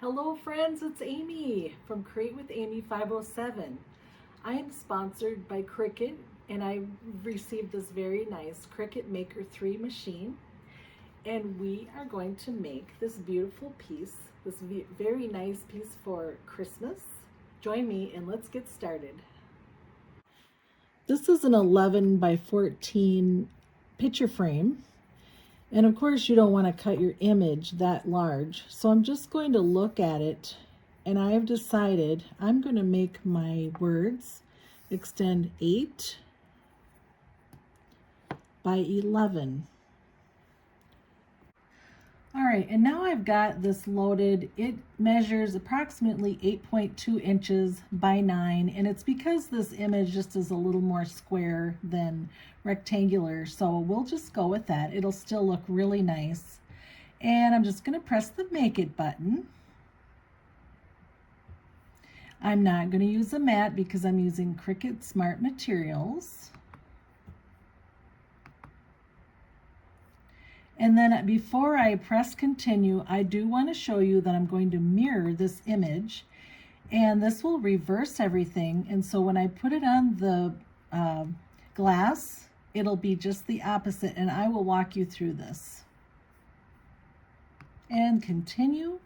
Hello friends, it's Amy from Create with Amy 507. I am sponsored by Cricut and I received this very nice Cricut Maker 3 machine, and we are going to make this beautiful piece, this very nice piece for Christmas. Join me and let's get started. This is an 11 by 14 picture frame. And of course you don't want to cut your image that large. So I'm just going to look at it, and I have decided I'm going to make my words extend 8 by 11. All right, and now I've got this loaded. It measures approximately 8.2 inches by 9, and it's because this image just is a little more square than rectangular, so we'll just go with that. It'll still look really nice. And I'm just going to press the Make It button. I'm not going to use a mat because I'm using Cricut Smart Materials. And then before I press continue, I do want to show you that I'm going to mirror this image, and this will reverse everything. And so when I put it on the glass, it'll be just the opposite, and I will walk you through this. And continue.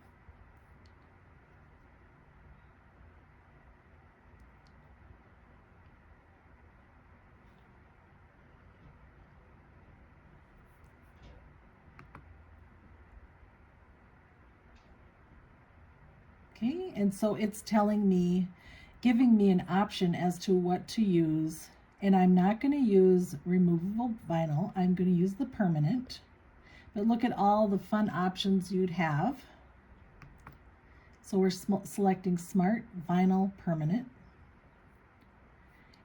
Okay, and so it's telling me, giving me an option as to what to use. And I'm not going to use removable vinyl. I'm going to use the permanent. But look at all the fun options you'd have. So we're selecting Smart Vinyl Permanent.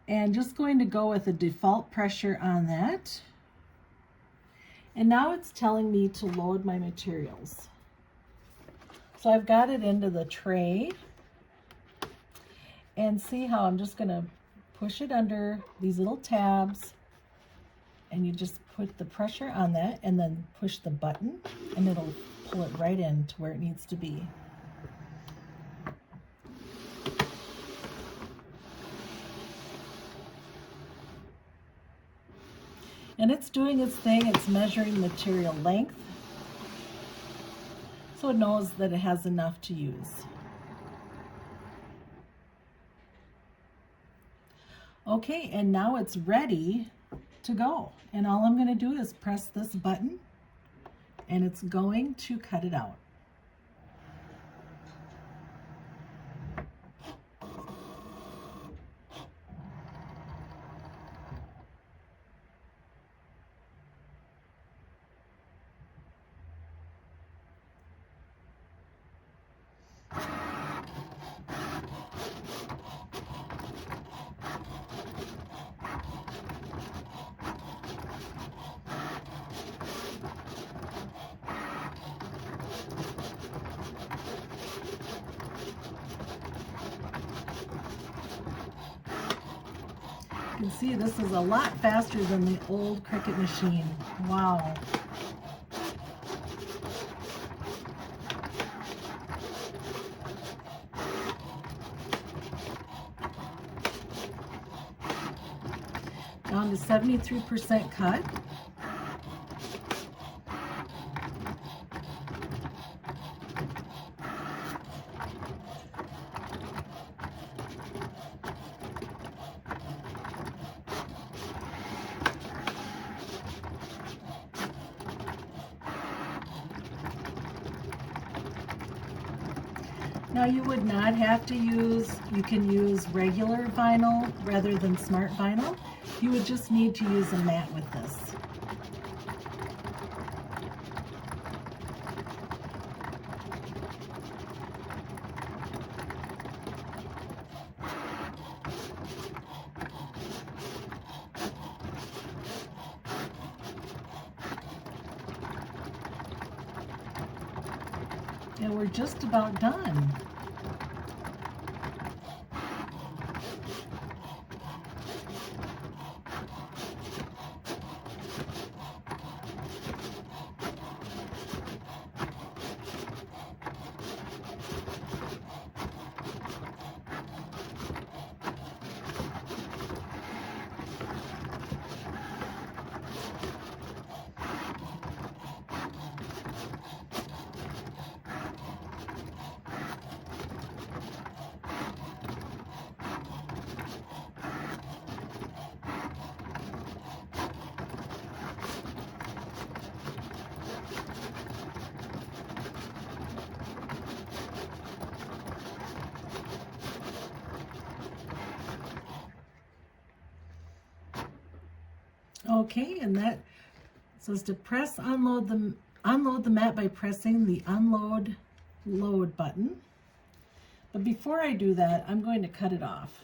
And just going to go with a default pressure on that. And now it's telling me to load my materials. So I've got it into the tray, and see how I'm just going to push it under these little tabs, and you just put the pressure on that and then push the button, and it'll pull it right in to where it needs to be. And it's doing its thing. It's measuring material length, so it knows that it has enough to use. Okay, and now it's ready to go. And all I'm going to do is press this button, and it's going to cut it out. You can see this is a lot faster than the old Cricut machine. Wow. Down to 73% cut. Now you would not have to use, you can use regular vinyl rather than smart vinyl. You would just need to use a mat with this. And we're just about done. Okay, and that says to unload the mat by pressing the unload load button. But before I do that, I'm going to cut it off.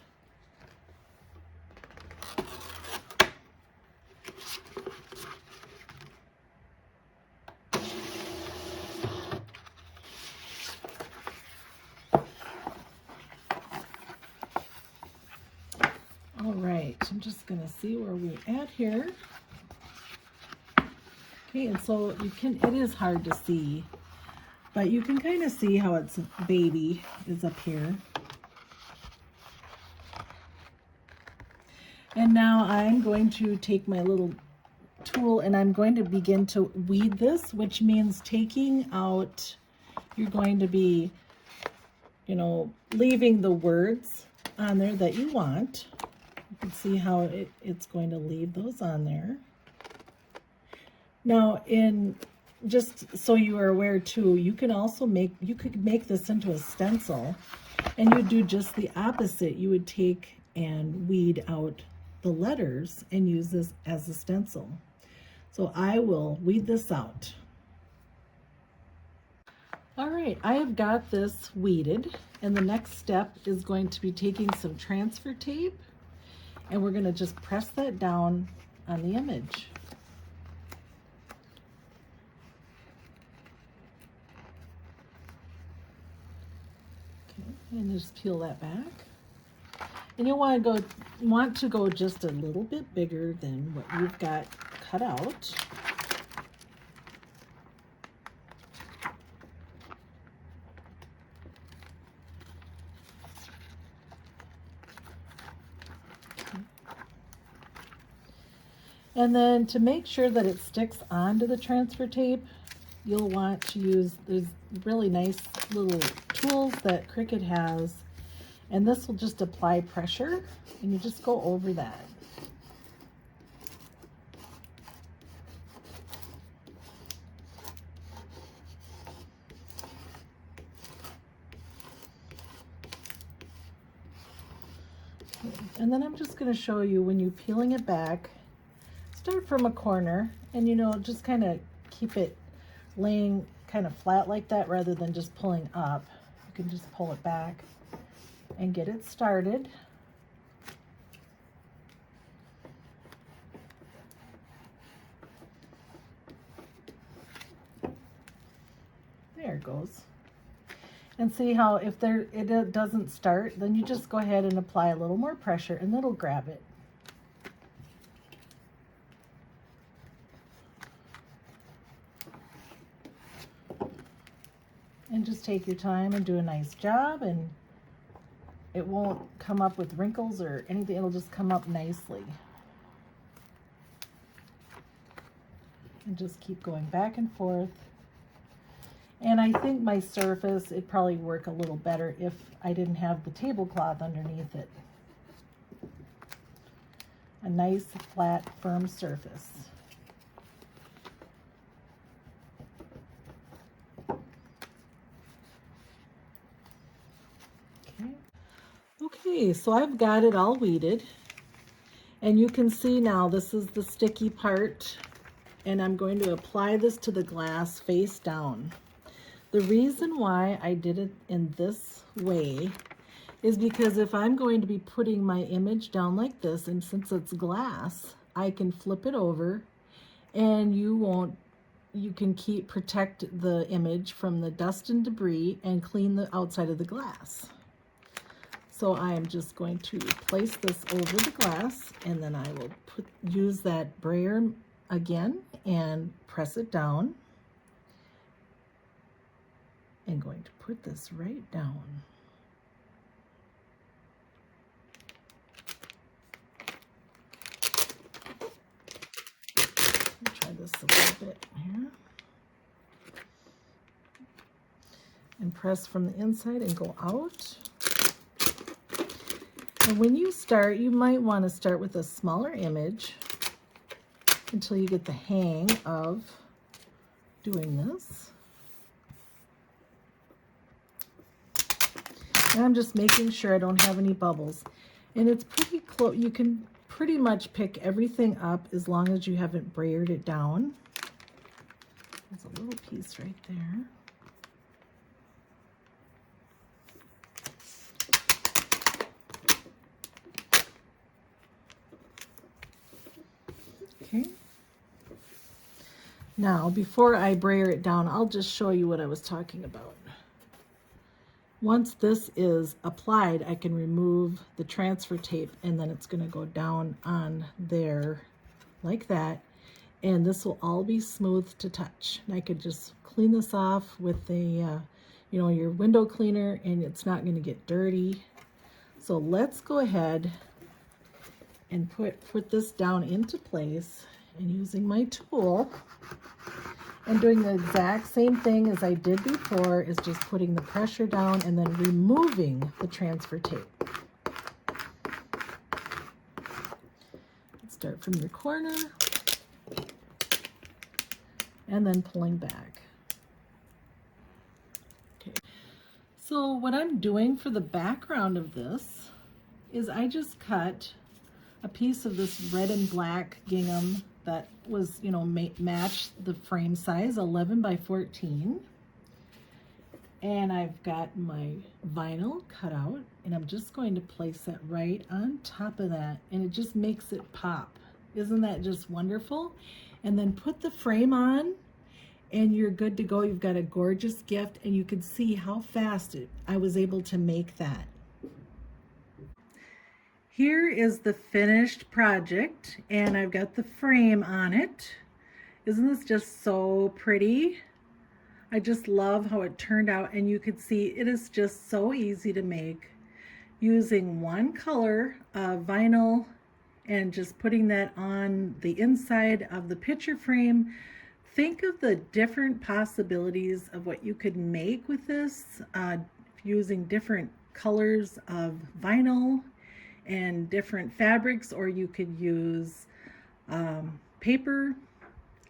All right, I'm just going to see where we're at here. Okay, and so it is hard to see, but you can kind of see how its baby is up here. And now I'm going to take my little tool and I'm going to begin to weed this, which means taking out, you're going to be, leaving the words on there that you want. You can see how it's going to leave those on there. Now, just so you are aware too, you could make this into a stencil, and you do just the opposite. You would take and weed out the letters and use this as a stencil. So I will weed this out. All right, I have got this weeded, and the next step is going to be taking some transfer tape, and we're going to just press that down on the image. And just peel that back. And you'll want to go just a little bit bigger than what you've got cut out. Okay. And then to make sure that it sticks onto the transfer tape, you'll want to use these really nice little tools that Cricut has, and this will just apply pressure, and you just go over that. Okay. And then I'm just going to show you when you're peeling it back, start from a corner, and just kind of keep it laying kind of flat like that rather than just pulling up. You can just pull it back and get it started. There it goes. And see how if it doesn't start, then you just go ahead and apply a little more pressure and it'll grab it. And just take your time and do a nice job, and it won't come up with wrinkles or anything. It'll just come up nicely. And just keep going back and forth. And I think my surface, it'd probably work a little better if I didn't have the tablecloth underneath it. A nice, flat, firm surface. Okay, so I've got it all weeded, and you can see now this is the sticky part, and I'm going to apply this to the glass face down. The reason why I did it in this way is because if I'm going to be putting my image down like this, and since it's glass, I can flip it over, and you can protect the image from the dust and debris and clean the outside of the glass. So I am just going to place this over the glass, and then I will use that brayer again and press it down. I'm going to put this right down. Let me try this a little bit here. And press from the inside and go out. And when you start, you might want to start with a smaller image until you get the hang of doing this. And I'm just making sure I don't have any bubbles. And it's pretty close. You can pretty much pick everything up as long as you haven't brayered it down. There's a little piece right there. Okay. Now, before I brayer it down, I'll just show you what I was talking about. Once this is applied, I can remove the transfer tape, and then it's going to go down on there like that, and this will all be smooth to touch. And I could just clean this off with the your window cleaner, and it's not going to get dirty. So let's go ahead and put this down into place, and using my tool and doing the exact same thing as I did before, is just putting the pressure down and then removing the transfer tape. Start from your corner and then pulling back. Okay. So what I'm doing for the background of this is I just cut a piece of this red and black gingham that was, matched the frame size, 11 by 14. And I've got my vinyl cut out, and I'm just going to place that right on top of that, and it just makes it pop. Isn't that just wonderful? And then put the frame on, and you're good to go. You've got a gorgeous gift, and you can see how fast I was able to make that. Here is the finished project, and I've got the frame on it. Isn't this just so pretty? I just love how it turned out, and you can see it is just so easy to make using one color of vinyl and just putting that on the inside of the picture frame. Think of the different possibilities of what you could make with this, using different colors of vinyl and different fabrics, or you could use paper.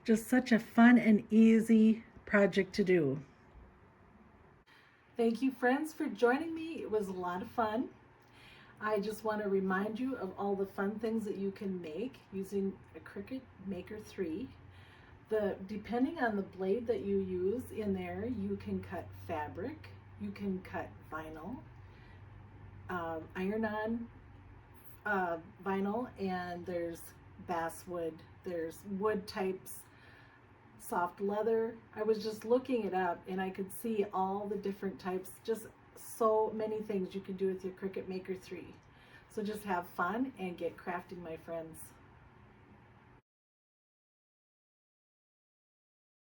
Just such a fun and easy project to do. Thank you, friends, for joining me. It was a lot of fun. I just want to remind you of all the fun things that you can make using a Cricut Maker 3. Depending on the blade that you use in there, you can cut fabric, you can cut vinyl, iron-on vinyl, and there's basswood, there's wood types, soft leather. I was just looking it up, and I could see all the different types, just so many things you can do with your Cricut Maker 3. So just have fun and get crafting, my friends.